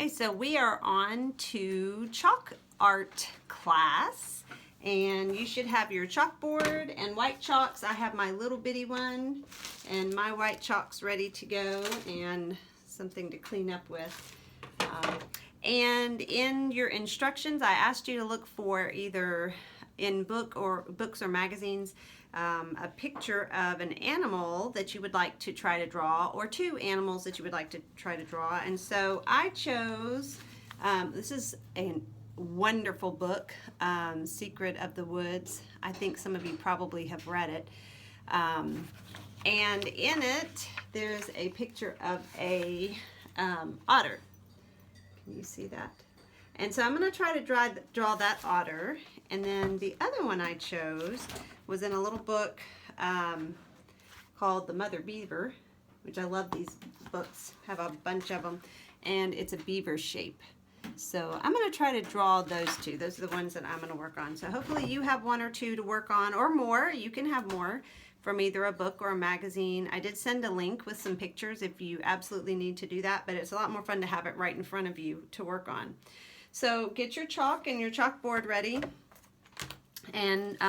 Okay, so we are on to chalk art class, and you should have your chalkboard and white chalks. I have my little bitty one and my white chalks ready to go and something to clean up with. And in your instructions, I asked you to look for either in books or magazines a picture of an animal that you would like to try to draw, or two animals that you would like to try to draw. And so I chose, this is a wonderful book, Secret of the Woods. I think some of you probably have read it. And in it, there's a picture of a otter. Can you see that? And so I'm going to try to draw that otter. And then the other one I chose was in a little book called The Mother Beaver, which I love these books, have a bunch of them, and it's a beaver shape. So I'm going to try to draw those two. Those are the ones that I'm going to work on. So hopefully you have one or two to work on, or more. You can have more from either a book or a magazine. I did send a link with some pictures if you absolutely need to do that, but it's a lot more fun to have it right in front of you to work on. So get your chalk and your chalkboard ready, and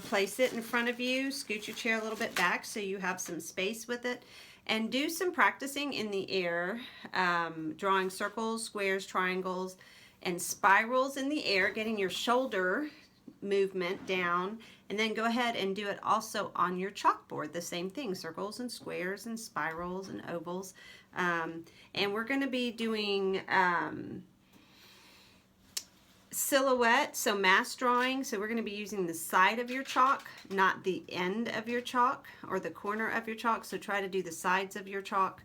place it in front of you. Scoot your chair a little bit back so you have some space with it, and do some practicing in the air, drawing circles, squares, triangles, and spirals in the air, getting your shoulder movement down, and then go ahead and do it also on your chalkboard. The same thing, circles and squares and spirals and ovals. And we're going to be doing silhouette, so mass drawing. So we're going to be using the side of your chalk, not the end of your chalk or the corner of your chalk. So try to do the sides of your chalk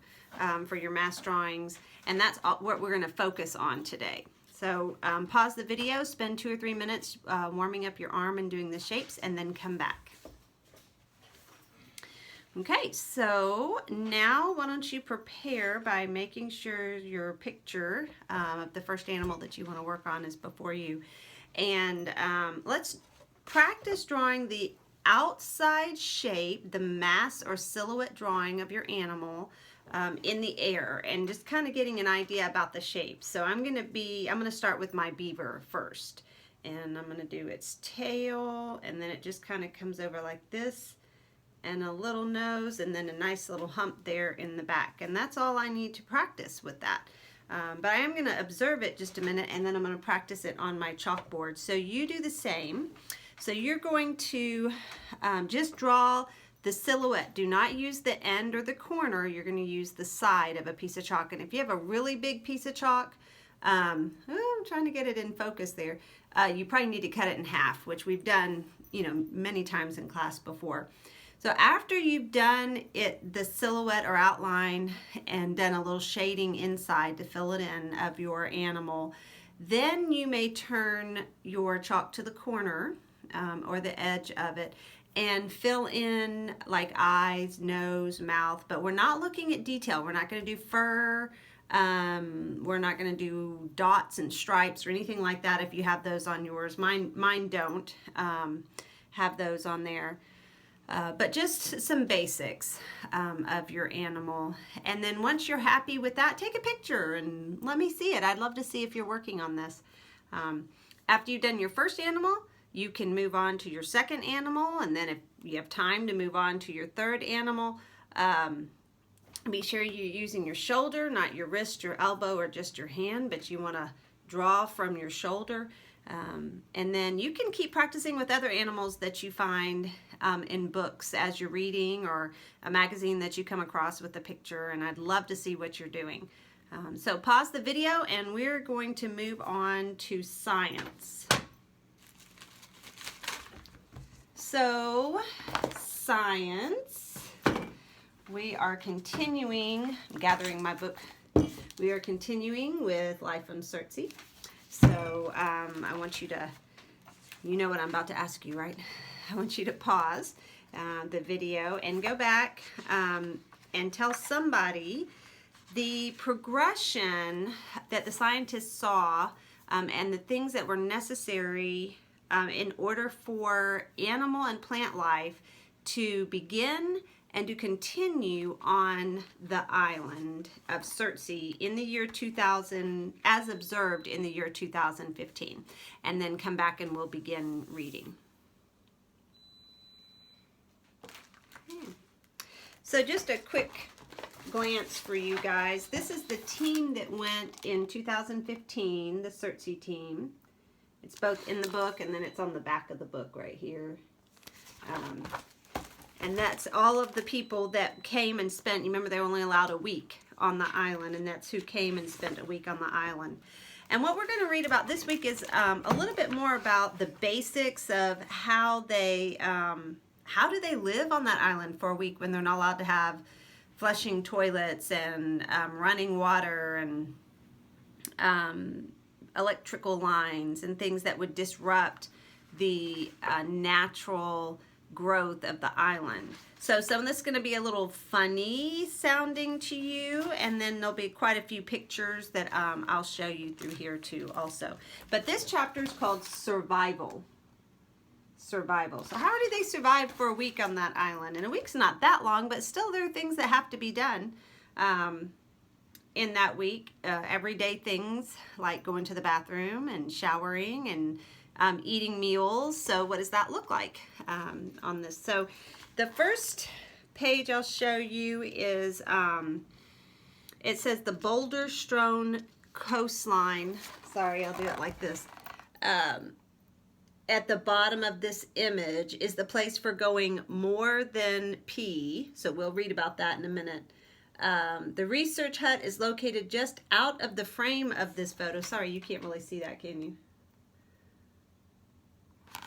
for your mass drawings, and that's what we're going to focus on today. So pause the video, spend 2 or 3 minutes warming up your arm and doing the shapes, and then come back. Okay, so now why don't you prepare by making sure your picture of the first animal that you want to work on is before you. And let's practice drawing the outside shape, the mass or silhouette drawing of your animal in the air, and just kind of getting an idea about the shape. So I'm going to start with my beaver first, and I'm going to do its tail, and then it just kind of comes over like this, and a little nose, and then a nice little hump there in the back. And that's all I need to practice with that. But I am going to observe it just a minute, and then I'm going to practice it on my chalkboard. So you do the same. So you're going to just draw the silhouette. Do not use the end or the corner. You're going to use the side of a piece of chalk. And if you have a really big piece of chalk, I'm trying to get it in focus there, you probably need to cut it in half, which we've done, many times in class before. So after you've done the silhouette or outline and done a little shading inside to fill it in of your animal, then you may turn your chalk to the corner or the edge of it and fill in like eyes, nose, mouth, but we're not looking at detail. We're not going to do fur. We're not going to do dots and stripes or anything like that if you have those on yours. Mine don't have those on there. But just some basics of your animal. And then once you're happy with that, take a picture and let me see it. I'd love to see if you're working on this. After you've done your first animal, you can move on to your second animal, and then if you have time to move on to your third animal, be sure you're using your shoulder, not your wrist, your elbow, or just your hand, but you want to draw from your shoulder. And then you can keep practicing with other animals that you find in books as you're reading, or a magazine that you come across with a picture, and I'd love to see what you're doing. So pause the video, and we're going to move on to science. So science, we are continuing, I'm gathering my book, we are continuing with Life on Surtsey. So I want you to, you know what I'm about to ask you, right? I want you to pause the video and go back and tell somebody the progression that the scientists saw and the things that were necessary in order for animal and plant life to begin and to continue on the island of Surtsey in the year 2000, as observed in the year 2015, and then come back and we'll begin reading. Okay. So just a quick glance for you guys. This is the team that went in 2015, the Surtsey team. It's both in the book and then it's on the back of the book right here. And that's all of the people that came and spent, you remember they were only allowed a week on the island, and that's who came and spent a week on the island. And what we're going to read about this week is a little bit more about the basics of how do they live on that island for a week when they're not allowed to have flushing toilets and running water and electrical lines and things that would disrupt the natural growth of the island. So some of this is going to be a little funny sounding to you, and then there'll be quite a few pictures that I'll show you through here too also. But this chapter is called Survival. Survival. So how do they survive for a week on that island? And a week's not that long, but still there are things that have to be done in that week. Everyday things like going to the bathroom and showering and eating meals. So what does that look like on this? So the first page I'll show you is, it says the boulder strewn coastline. Sorry, I'll do it like this. At the bottom of this image is the place for going more than P. So we'll read about that in a minute. The research hut is located just out of the frame of this photo. Sorry, you can't really see that, can you?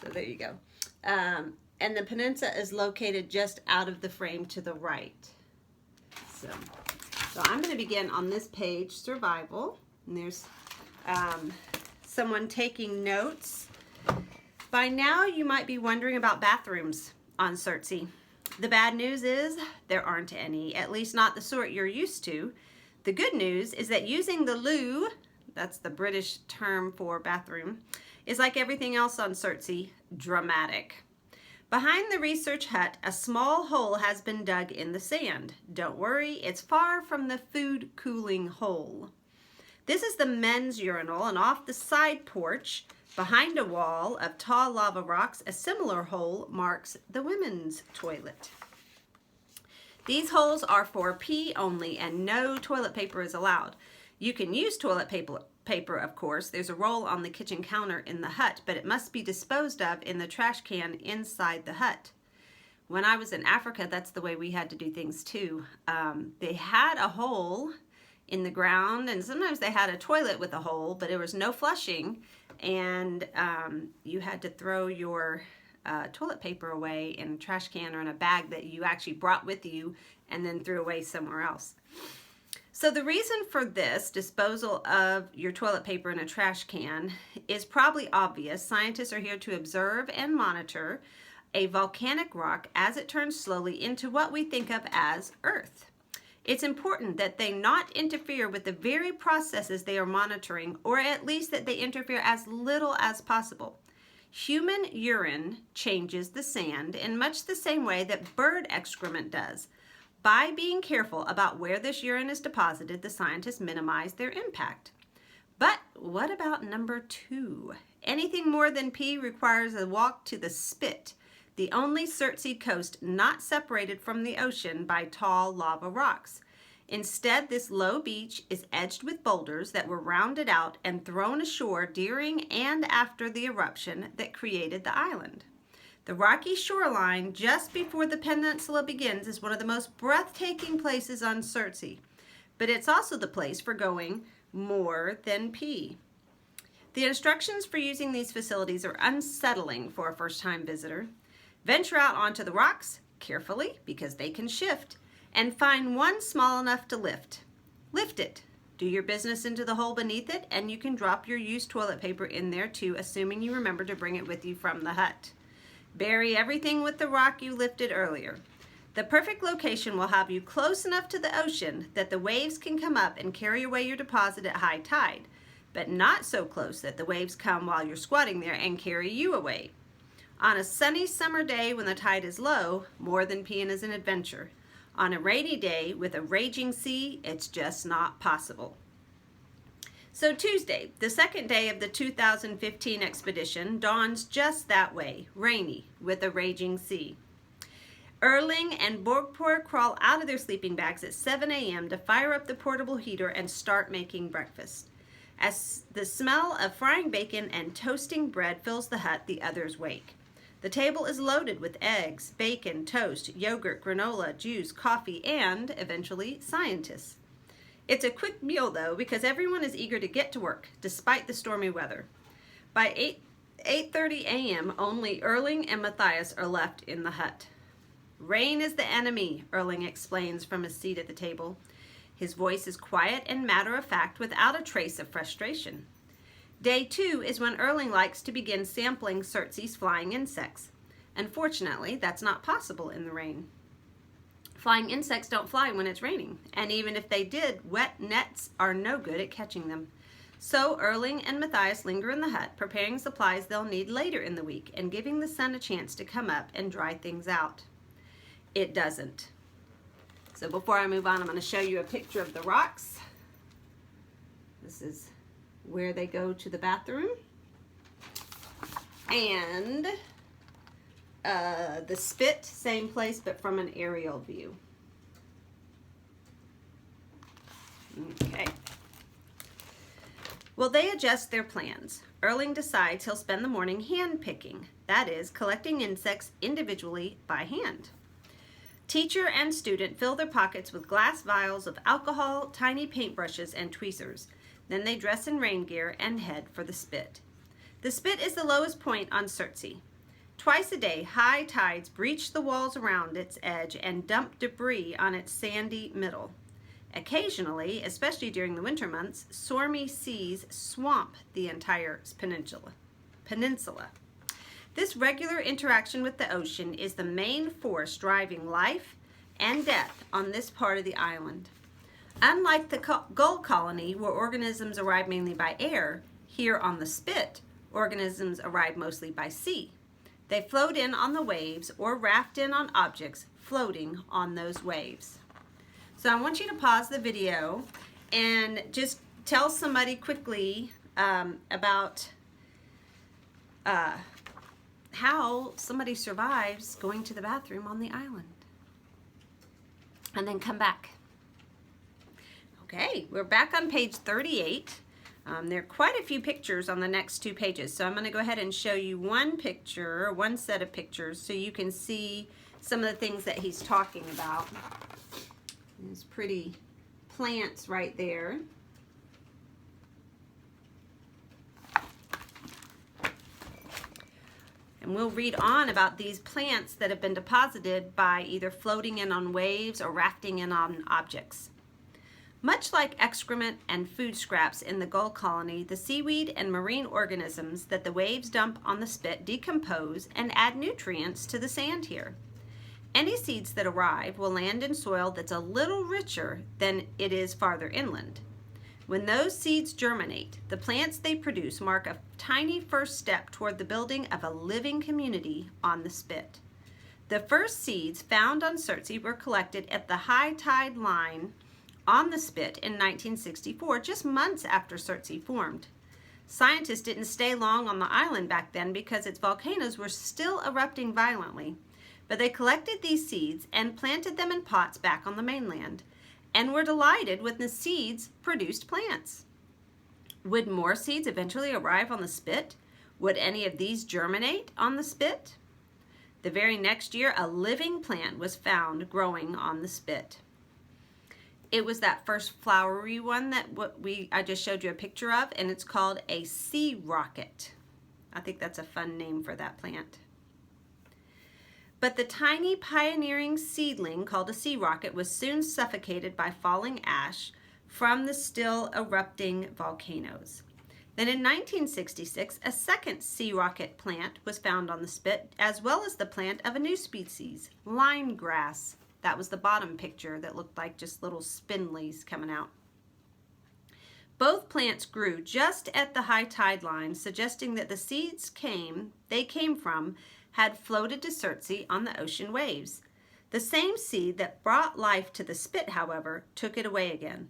So there you go. And the peninsula is located just out of the frame to the right. So I'm going to begin on this page, Survival. And there's someone taking notes. By now you might be wondering about bathrooms on Surtsey. The bad news is there aren't any, at least not the sort you're used to. The good news is that using the loo, that's the British term for bathroom, is like everything else on Surtsey, dramatic. Behind the research hut, a small hole has been dug in the sand. Don't worry, it's far from the food cooling hole. This is the men's urinal, and off the side porch, behind a wall of tall lava rocks, a similar hole marks the women's toilet. These holes are for pee only, and no toilet paper is allowed. You can use toilet paper, of course. There's a roll on the kitchen counter in the hut, but it must be disposed of in the trash can inside the hut. When I was in Africa, that's the way we had to do things too. They had a hole in the ground, and sometimes they had a toilet with a hole, but there was no flushing, and you had to throw your toilet paper away in a trash can or in a bag that you actually brought with you and then threw away somewhere else. So the reason for this disposal of your toilet paper in a trash can is probably obvious. Scientists are here to observe and monitor a volcanic rock as it turns slowly into what we think of as Earth. It's important that they not interfere with the very processes they are monitoring, or at least that they interfere as little as possible. Human urine changes the sand in much the same way that bird excrement does. By being careful about where this urine is deposited, the scientists minimize their impact. But what about number 2? Anything more than pee requires a walk to the Spit, the only Surtsey coast not separated from the ocean by tall lava rocks. Instead, this low beach is edged with boulders that were rounded out and thrown ashore during and after the eruption that created the island. The rocky shoreline just before the peninsula begins is one of the most breathtaking places on Surtsey, but it's also the place for going more than pee. The instructions for using these facilities are unsettling for a first-time visitor. Venture out onto the rocks carefully because they can shift, and find one small enough to lift. Lift it. Do your business into the hole beneath it, and you can drop your used toilet paper in there too, assuming you remember to bring it with you from the hut. Bury everything with the rock you lifted earlier. The perfect location will have you close enough to the ocean that the waves can come up and carry away your deposit at high tide, but not so close that the waves come while you're squatting there and carry you away. On a sunny summer day when the tide is low, more than peeing is an adventure. On a rainy day with a raging sea, it's just not possible. So Tuesday, the second day of the 2015 expedition, dawns just that way, rainy, with a raging sea. Erling and Borgpor crawl out of their sleeping bags at 7 a.m. to fire up the portable heater and start making breakfast. As the smell of frying bacon and toasting bread fills the hut, the others wake. The table is loaded with eggs, bacon, toast, yogurt, granola, juice, coffee, and, eventually, scientists. It's a quick meal, though, because everyone is eager to get to work, despite the stormy weather. By 8:30 a.m., only Erling and Matthias are left in the hut. Rain is the enemy, Erling explains from his seat at the table. His voice is quiet and matter-of-fact without a trace of frustration. Day 2 is when Erling likes to begin sampling Surtsee's flying insects. Unfortunately, that's not possible in the rain. Flying insects don't fly when it's raining, and even if they did, wet nets are no good at catching them. So Erling and Matthias linger in the hut, preparing supplies they'll need later in the week and giving the sun a chance to come up and dry things out. It doesn't. So before I move on, I'm going to show you a picture of the rocks. This is where they go to the bathroom. And the spit, same place, but from an aerial view. Okay. Well, they adjust their plans. Erling decides he'll spend the morning hand picking, that is, collecting insects individually by hand. Teacher and student fill their pockets with glass vials of alcohol, tiny paintbrushes, and tweezers. Then they dress in rain gear and head for the spit. The spit is the lowest point on Surtsey. Twice a day, high tides breach the walls around its edge and dump debris on its sandy middle. Occasionally, especially during the winter months, stormy seas swamp the entire peninsula. This regular interaction with the ocean is the main force driving life and death on this part of the island. Unlike the Gull Colony, where organisms arrive mainly by air, here on the Spit, organisms arrive mostly by sea. They float in on the waves or raft in on objects floating on those waves. So I want you to pause the video and just tell somebody quickly about how somebody survives going to the bathroom on the island. And then come back. Okay, we're back on page 38. There are quite a few pictures on the next two pages, so I'm going to go ahead and show you one set of pictures, so you can see some of the things that he's talking about. There's pretty plants right there. And we'll read on about these plants that have been deposited by either floating in on waves or rafting in on objects. Much like excrement and food scraps in the Gull Colony, the seaweed and marine organisms that the waves dump on the Spit decompose and add nutrients to the sand here. Any seeds that arrive will land in soil that's a little richer than it is farther inland. When those seeds germinate, the plants they produce mark a tiny first step toward the building of a living community on the Spit. The first seeds found on Surtsey were collected at the high tide line on the Spit in 1964, just months after Surtsey formed. Scientists didn't stay long on the island back then because its volcanoes were still erupting violently, but they collected these seeds and planted them in pots back on the mainland, and were delighted when the seeds produced plants. Would more seeds eventually arrive on the Spit? Would any of these germinate on the Spit? The very next year, a living plant was found growing on the Spit. It was that first flowery one that I just showed you a picture of, and it's called a sea rocket. I think that's a fun name for that plant. But the tiny pioneering seedling called a sea rocket was soon suffocated by falling ash from the still erupting volcanoes. Then in 1966, a second sea rocket plant was found on the Spit, as well as the plant of a new species, lime grass. That was the bottom picture that looked like just little spindlies coming out. Both plants grew just at the high tide line, suggesting that the seeds came from had floated to Surtsey on the ocean waves. The same seed that brought life to the spit, however, took it away again.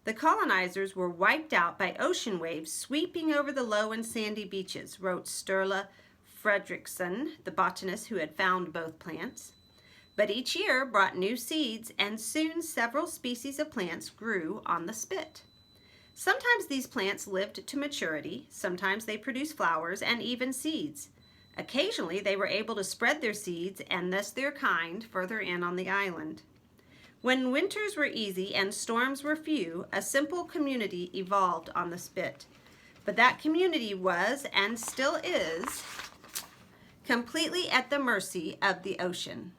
The colonizers were wiped out by ocean waves sweeping over the low and sandy beaches, wrote Sturla Fredrickson, the botanist who had found both plants. But each year brought new seeds, and soon several species of plants grew on the spit. Sometimes these plants lived to maturity, sometimes they produced flowers and even seeds. Occasionally they were able to spread their seeds and thus their kind further in on the island. When winters were easy and storms were few, a simple community evolved on the spit. But that community was, and still is, completely at the mercy of the ocean.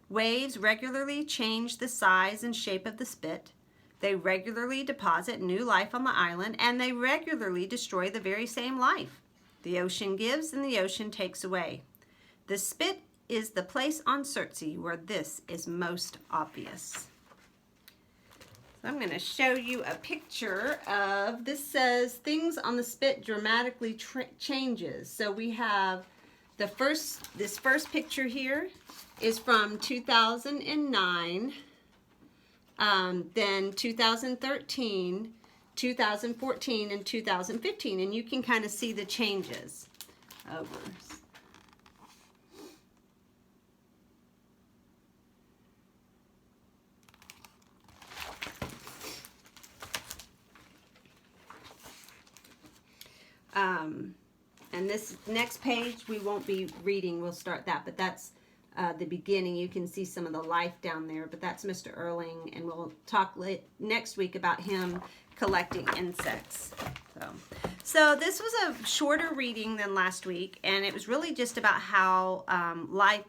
Waves regularly change the size and shape of the spit. They regularly deposit new life on the island, and they regularly destroy the very same life. The ocean gives and the ocean takes away. The spit is the place on Surtsey where this is most obvious. So I'm going to show you a picture of, this says things on the spit dramatically changes. So we have this first picture here is from 2009, then 2013, 2014, and 2015, and you can kind of see the changes over. And this next page we won't be reading, we'll start that, but that's the beginning. You can see some of the life down there, but that's Mr. Erling, and we'll talk next week about him collecting insects. So this was a shorter reading than last week, and it was really just about how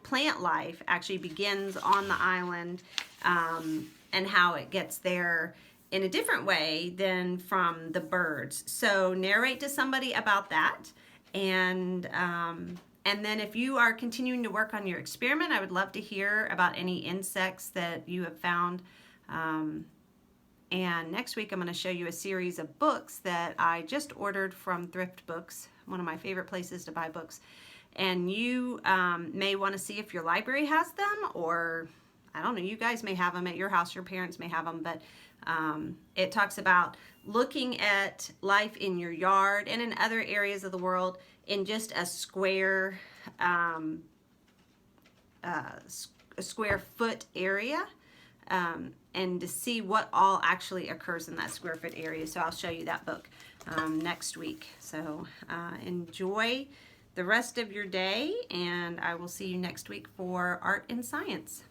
plant life actually begins on the island, and how it gets there in a different way than from the birds. So narrate to somebody about that, and then if you are continuing to work on your experiment, I would love to hear about any insects that you have found. And next week I'm going to show you a series of books that I just ordered from Thrift Books, one of my favorite places to buy books. And you may want to see if your library has them, or I don't know, you guys may have them at your house, your parents may have them, but it talks about looking at life in your yard and in other areas of the world in just a square foot area, and to see what all actually occurs in that square foot area. So I'll show you that book next week. So enjoy the rest of your day, and I will see you next week for Art and Science.